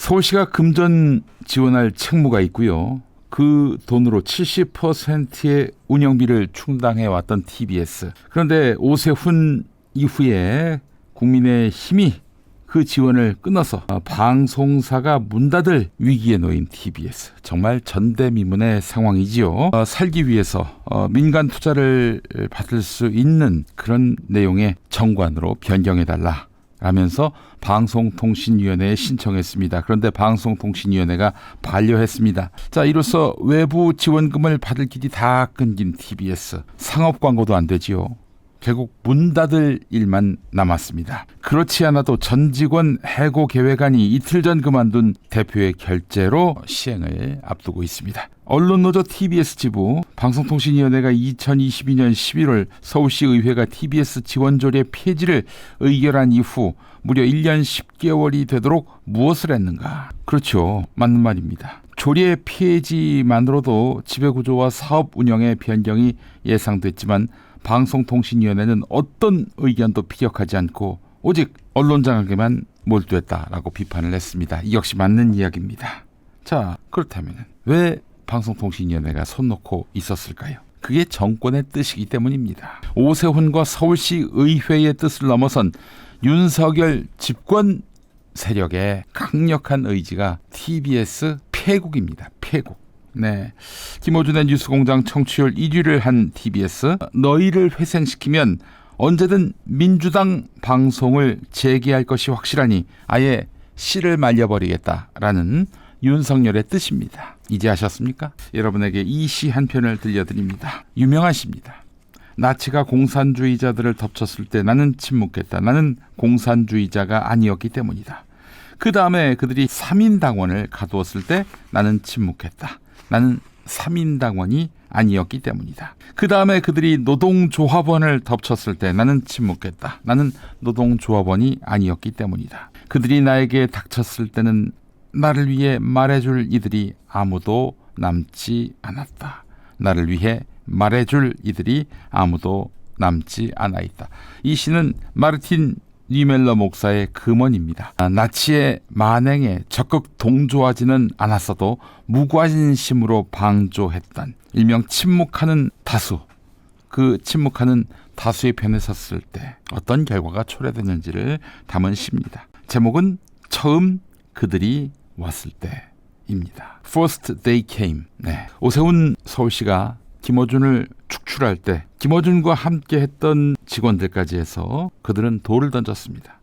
서울시가 금전 지원할 책무가 있고요. 그 돈으로 70%의 운영비를 충당해왔던 TBS. 그런데 오세훈 이후에 국민의힘이 그 지원을 끊어서 방송사가 문 닫을 위기에 놓인 TBS. 정말 전대미문의 상황이지요. 살기 위해서 민간 투자를 받을 수 있는 그런 내용의 정관으로 변경해달라 라면서 방송통신위원회에 신청했습니다. 그런데 방송통신위원회가 반려했습니다. 자, 이로써 외부 지원금을 받을 길이 다 끊긴 TBS. 상업 광고도 안 되지요. 결국 문 닫을 일만 남았습니다. 그렇지 않아도 전 직원 해고 계획안이 이틀 전 그만둔 대표의 결재로 시행을 앞두고 있습니다. 언론노조 TBS 지부 방송통신위원회가 2022년 11월 서울시 의회가 TBS 지원조례 폐지를 의결한 이후 무려 1년 10개월이 되도록 무엇을 했는가? 그렇죠. 맞는 말입니다. 조례 폐지만으로도 지배구조와 사업 운영의 변경이 예상됐지만 방송통신위원회는 어떤 의견도 피력하지 않고 오직 언론장악에만 몰두했다라고 비판을 했습니다. 이 역시 맞는 이야기입니다. 자, 그렇다면 왜 방송통신위원회가 손 놓고 있었을까요? 그게 정권의 뜻이기 때문입니다. 오세훈과 서울시 의회의 뜻을 넘어선 윤석열 집권 세력의 강력한 의지가 TBS 폐국입니다. 폐국. 네, 김어준의 뉴스공장 청취율 1위를 한 TBS. 너희를 회생시키면 언제든 민주당 방송을 재개할 것이 확실하니 아예 씨를 말려버리겠다라는 윤석열의 뜻입니다. 이제 아셨습니까? 여러분에게 이 시 한 편을 들려드립니다. 유명한 시입니다. 나치가 공산주의자들을 덮쳤을 때 나는 침묵했다. 나는 공산주의자가 아니었기 때문이다. 그 다음에 그들이 3인당원을 가두었을 때 나는 침묵했다. 나는 3인당원이 아니었기 때문이다. 그 다음에 그들이 노동조합원을 덮쳤을 때 나는 침묵했다. 나는 노동조합원이 아니었기 때문이다. 그들이 나에게 닥쳤을 때는 나를 위해 말해줄 이들이 아무도 남지 않았다. 나를 위해 말해줄 이들이 아무도 남지 않아 있다. 이 시는 마르틴 니멜러 목사의 금언입니다. 나치의 만행에 적극 동조하지는 않았어도 무관심으로 방조했던 일명 침묵하는 다수. 그 침묵하는 다수의 편에 섰을 때 어떤 결과가 초래되는지를 담은 시입니다. 제목은 처음 그들이 왔을 때입니다. First they came. 네. 오세훈 서울시가 김어준을 축출할 때 김어준과 함께 했던 직원들까지 해서 그들은 돌을 던졌습니다.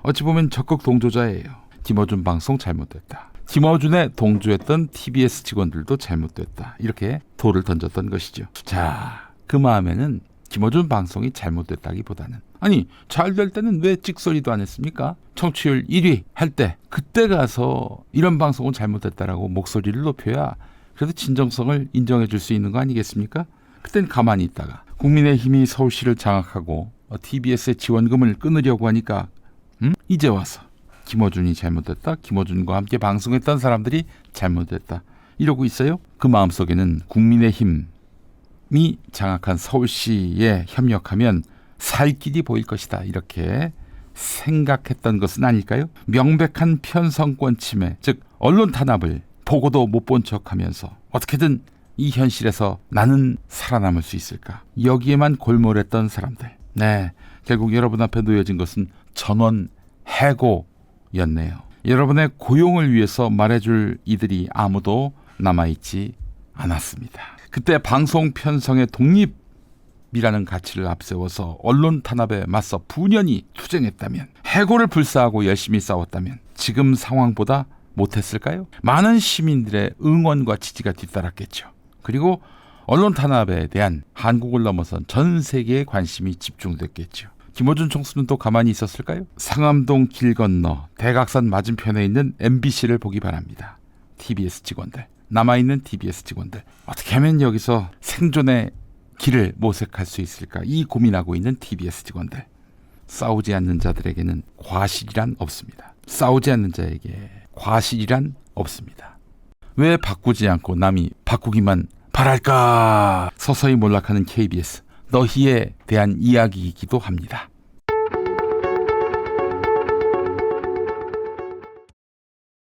어찌 보면 적극 동조자예요. 김어준 방송 잘못됐다. 김어준에 동조했던 TBS 직원들도 잘못됐다. 이렇게 돌을 던졌던 것이죠. 자, 그 마음에는 김어준 방송이 잘못됐다기보다는 아니 잘 될 때는 왜 찍소리도 안 했습니까? 청취율 1위 할 때 그때 가서 이런 방송은 잘못됐다라고 목소리를 높여야 그래도 진정성을 인정해 줄 수 있는 거 아니겠습니까? 그땐 가만히 있다가 국민의힘이 서울시를 장악하고 TBS의 지원금을 끊으려고 하니까 이제 와서 김어준이 잘못됐다. 김어준과 함께 방송했던 사람들이 잘못됐다. 이러고 있어요. 그 마음속에는 국민의힘이 장악한 서울시에 협력하면 살 길이 보일 것이다. 이렇게 생각했던 것은 아닐까요? 명백한 편성권 침해, 즉 언론 탄압을 보고도 못 본 척하면서 어떻게든 이 현실에서 나는 살아남을 수 있을까? 여기에만 골몰했던 사람들. 네, 결국 여러분 앞에 놓여진 것은 전원 해고였네요. 여러분의 고용을 위해서 말해줄 이들이 아무도 남아있지 않았습니다. 그때 방송 편성의 독립이라는 가치를 앞세워서 언론 탄압에 맞서 분연히 투쟁했다면, 해고를 불사하고 열심히 싸웠다면 지금 상황보다 못했을까요? 많은 시민들의 응원과 지지가 뒤따랐겠죠. 그리고 언론 탄압에 대한 한국을 넘어선 전 세계의 관심이 집중됐겠죠. 김어준 총수는 또 가만히 있었을까요? 상암동 길 건너 대각선 맞은편에 있는 MBC를 보기 바랍니다. TBS 직원들, 남아있는 TBS 직원들, 어떻게 하면 여기서 생존의 길을 모색할 수 있을까? 이 고민하고 있는 TBS 직원들. 싸우지 않는 자들에게는 과실이란 없습니다. 싸우지 않는 자에게 과실이란 없습니다. 왜 바꾸지 않고 남이 바꾸기만 바랄까? 서서히 몰락하는 KBS, 너희에 대한 이야기이기도 합니다.